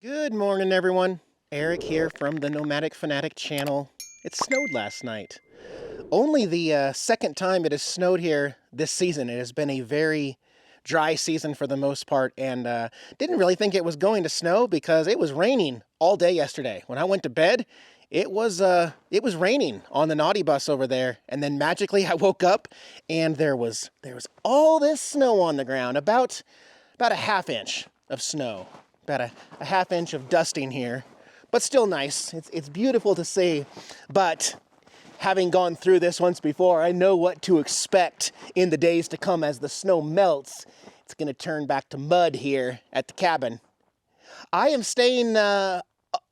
Good morning, everyone. Eric here from the Nomadic Fanatic channel. It snowed last night. Only the second time it has snowed here this season. It has been a very dry season for the most part, and didn't really think it was going to snow because it was raining all day yesterday. When I went to bed, it was raining on the NautiBus over there, and then magically I woke up and there was all this snow on the ground, about a half inch of snow. About a half inch of dusting here, but still nice. It's beautiful to see, but having gone through this once before, I know what to expect in the days to come as the snow melts. It's going to turn back to mud here at the cabin. I am staying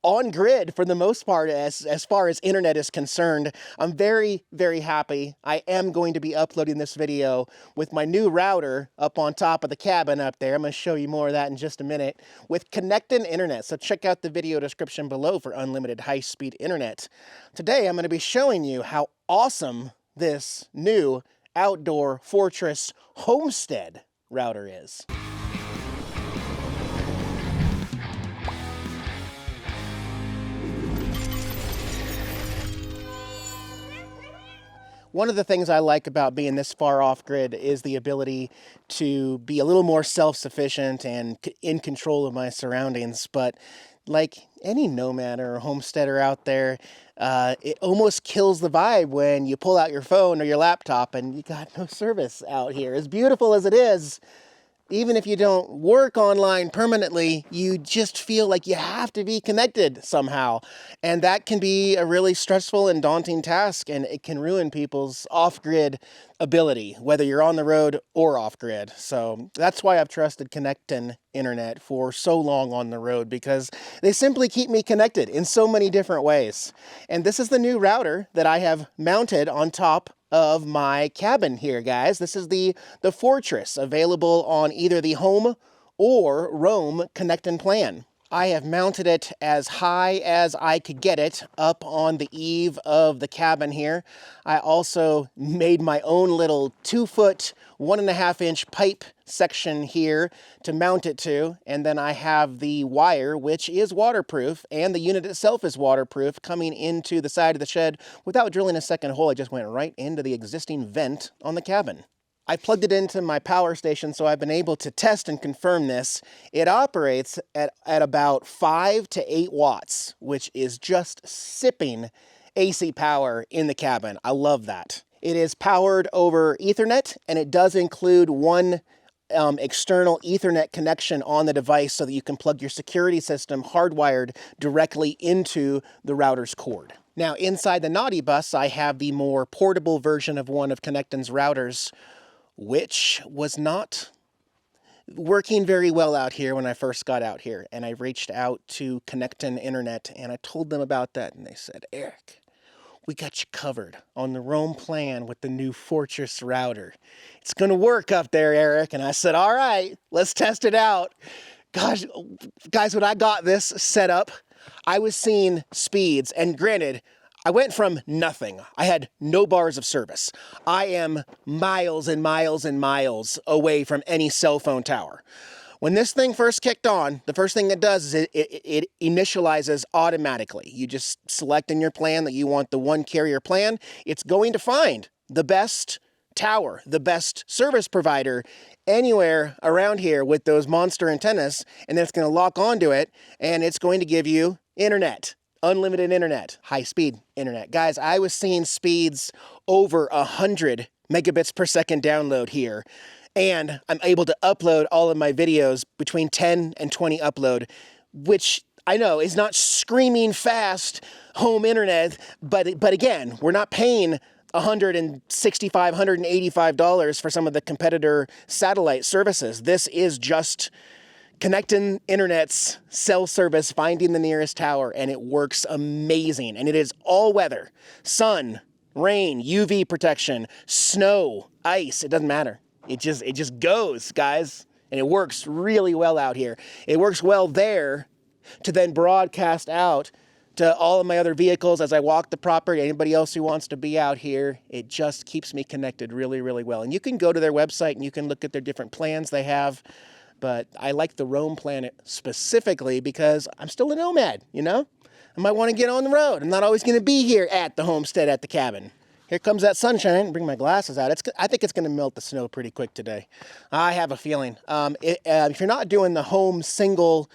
on grid for the most part as far as internet is concerned. I'm very, very happy. I am going to be uploading this video with my new router up on top of the cabin up there. I'm going to show you more of that in just a minute with Connecten internet. So check out the video description below for unlimited high-speed internet. Today I'm going to be showing you how awesome this new outdoor fortress Homestead router is. One of the things I like about being this far off grid is the ability to be a little more self-sufficient and in control of my surroundings. But like any nomad or homesteader out there, it almost kills the vibe when you pull out your phone or your laptop and you got no service out here. As beautiful as it is, even if you don't work online permanently, you just feel like you have to be connected somehow. And that can be a really stressful and daunting task, and it can ruin people's off-grid ability, whether you're on the road or off-grid. So that's why I've trusted Connecten internet for so long on the road, because they simply keep me connected in so many different ways. And this is the new router that I have mounted on top of my cabin here, guys. This is the Fortress, available on either the Home or Roam Connecten plan. I have mounted it as high as I could get it up on the eave of the cabin here. I also made my own little 2-foot, 1.5-inch pipe section here to mount it to, and then I have the wire, which is waterproof, and the unit itself is waterproof, coming into the side of the shed without drilling a second hole. I just went right into the existing vent on the cabin. I plugged it into my power station, so I've been able to test and confirm this. It operates at about 5 to 8 watts, which is just sipping AC power in the cabin. I love that. It is powered over Ethernet, and it does include one external Ethernet connection on the device so that you can plug your security system hardwired directly into the router's cord. Now, inside the NautiBus, I have the more portable version of one of Connecten's routers, which was not working very well out here when I first got out here. And I reached out to Connecten internet and I told them about that, and they said, Eric, we got you covered on the Roam plan with the new Fortress router. It's going to work up there, Eric. And I said, all right, let's test it out. Gosh, guys, when I got this set up, I was seeing speeds, and granted, I went from nothing. I had no bars of service. I am miles and miles and miles away from any cell phone tower. When this thing first kicked on, the first thing it does is it initializes automatically. You just select in your plan that you want the one carrier plan. It's going to find the best tower, the best service provider anywhere around here with those monster antennas, and then it's going to lock onto it, and it's going to give you internet. Unlimited internet, high-speed internet. Guys, I was seeing speeds over 100 megabits per second download here, and I'm able to upload all of my videos between 10 and 20 upload, which I know is not screaming fast home internet, but again, we're not paying $165, $185 for some of the competitor satellite services. This is just Connecten internet's cell service finding the nearest tower, and it works amazing. And it is all weather, sun, rain, UV protection, snow, ice. It doesn't matter. It just goes, guys. And it works really well out here. It works well there to then broadcast out to all of my other vehicles as I walk the property, anybody else who wants to be out here. It just keeps me connected really, really well. And you can go to their website and you can look at their different plans they have. but I like the roam plan specifically because I'm still a nomad, you know? I might want to get on the road. I'm not always going to be here at the homestead, at the cabin. Here comes that sunshine. Bring my glasses out. I think it's going to melt the snow pretty quick today. I have a feeling. If you're not doing the home single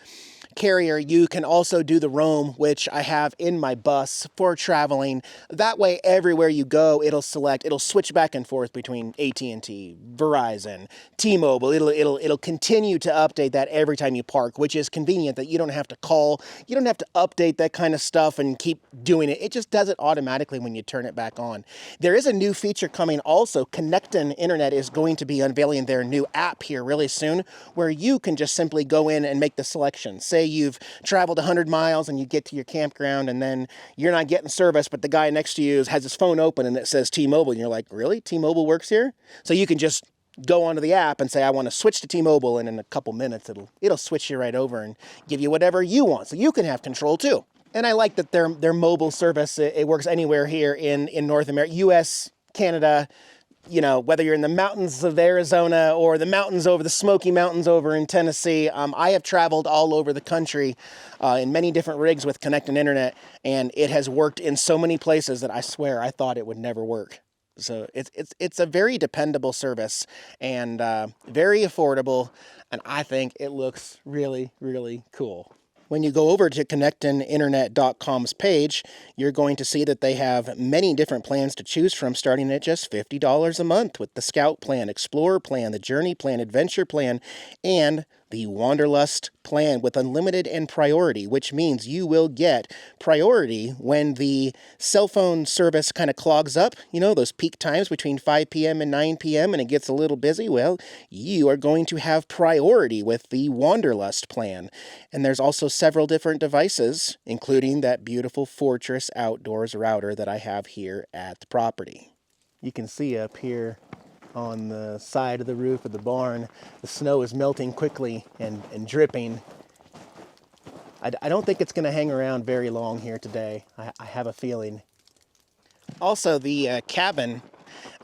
carrier, you can also do the roam, which I have in my bus for traveling. That way, everywhere you go, it'll switch back and forth between AT&T, Verizon, T-Mobile. It'll continue to update that every time you park, which is convenient that you don't have to call, you don't have to update that kind of stuff and keep doing it. It just does it automatically when you turn it back on. There is a new feature coming also. Connecten Internet is going to be unveiling their new app here really soon, where you can just simply go in and make the selection. Say you've traveled 100 miles and you get to your campground and then you're not getting service, but the guy next to you has his phone open and it says T-Mobile, and you're like, really? T-Mobile works here? So you can just go onto the app and say, I want to switch to T-Mobile, and in a couple minutes it'll switch you right over and give you whatever you want, so you can have control too. And I like that their mobile service, it works anywhere here in North America, US, Canada. You know, whether you're in the mountains of Arizona or the Smoky Mountains over in Tennessee, I have traveled all over the country in many different rigs with Connecten Internet, and it has worked in so many places that I swear I thought it would never work. So it's a very dependable service and very affordable, and I think it looks really, really cool. When you go over to connecteninternet.com's page, you're going to see that they have many different plans to choose from, starting at just $50 a month with the Scout plan, Explorer plan, the Journey plan, Adventure plan, and the Wanderlust plan with unlimited and priority, which means you will get priority when the cell phone service kind of clogs up, you know, those peak times between 5 p.m. and 9 p.m. and it gets a little busy. Well, you are going to have priority with the Wanderlust plan. And there's also several different devices, including that beautiful Fortress Outdoors router that I have here at the property. You can see up here on the side of the roof of the barn, the snow is melting quickly and dripping. I don't think it's going to hang around very long here today. I have a feeling. Also, the cabin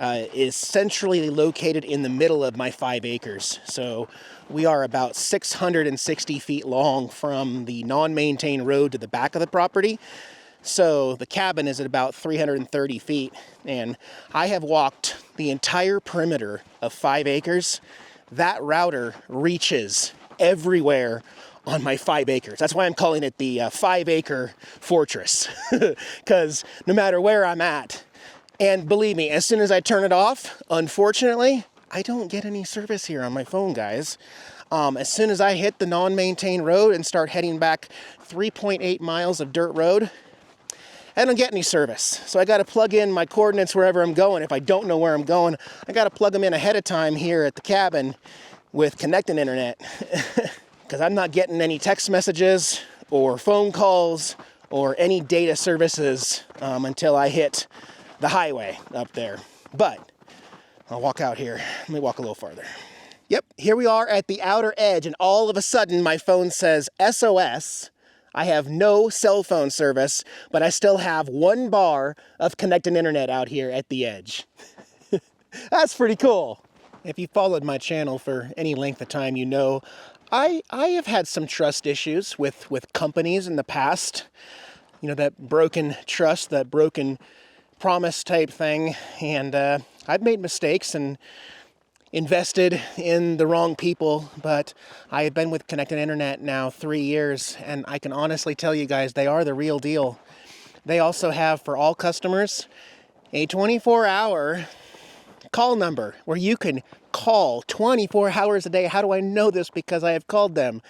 is centrally located in the middle of my 5 acres. So we are about 660 feet long from the non-maintained road to the back of the property. So the cabin is at about 330 feet, and I have walked the entire perimeter of 5 acres. That router reaches everywhere on my 5 acres. That's why I'm calling it the 5-acre fortress, because no matter where I'm at, and believe me, as soon as I turn it off, unfortunately, I don't get any service here on my phone, guys. As soon as I hit the non-maintained road and start heading back 3.8 miles of dirt road, I don't get any service. So I got to plug in my coordinates wherever I'm going. If I don't know where I'm going, I got to plug them in ahead of time here at the cabin with Connecten Internet, because I'm not getting any text messages or phone calls or any data services until I hit the highway up there. But I'll walk out here. Let me walk a little farther. Yep, here we are at the outer edge, and all of a sudden my phone says SOS. I have no cell phone service, but I still have 1 bar of Connecten Internet out here at the edge. That's pretty cool. If you followed my channel for any length of time, you know I have had some trust issues with companies in the past. You know, that broken trust, that broken promise type thing. And I've made mistakes and invested in the wrong people, but I have been with Connecten Internet now 3 years, and I can honestly tell you guys, they are the real deal. They also have, for all customers, a 24-hour call number where you can call 24 hours a day. How do I know this? Because I have called them.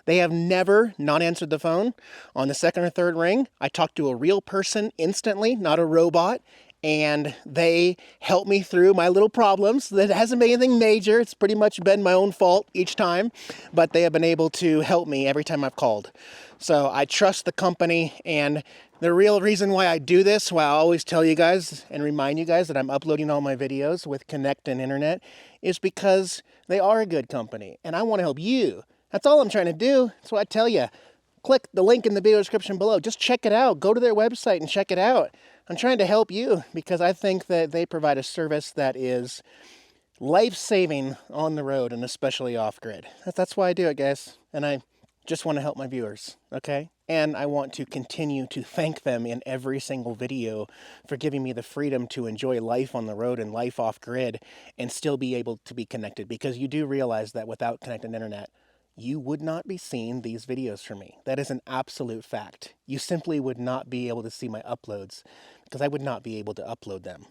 They have never not answered the phone on the second or third ring. I talked to a real person instantly, not a robot. And they help me through my little problems. That hasn't been anything major. It's pretty much been my own fault each time, but they have been able to help me every time I've called. So I trust the company, and the real reason why I do this, why I always tell you guys and remind you guys that I'm uploading all my videos with Connecten Internet, is because they are a good company, and I want to help you. That's all I'm trying to do. That's what I tell you. Click the link in the video description below. Just check it out. Go to their website and check it out. I'm trying to help you because I think that they provide a service that is life-saving on the road and especially off-grid. That's why I do it, guys. And I just want to help my viewers, okay? And I want to continue to thank them in every single video for giving me the freedom to enjoy life on the road and life off-grid and still be able to be connected, because you do realize that without connected internet, you would not be seeing these videos from me. That is an absolute fact. You simply would not be able to see my uploads because I would not be able to upload them.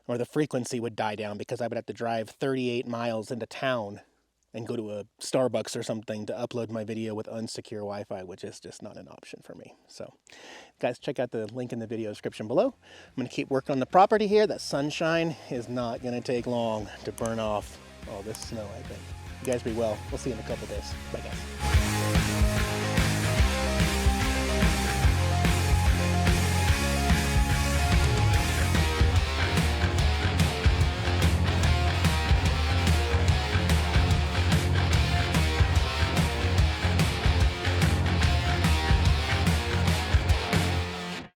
Or the frequency would die down because I would have to drive 38 miles into town and go to a Starbucks or something to upload my video with unsecure Wi-Fi, which is just not an option for me. So, guys, check out the link in the video description below. I'm going to keep working on the property here. That sunshine is not going to take long to burn off all this snow, I think. You guys be well. We'll see you in a couple days. Bye, guys.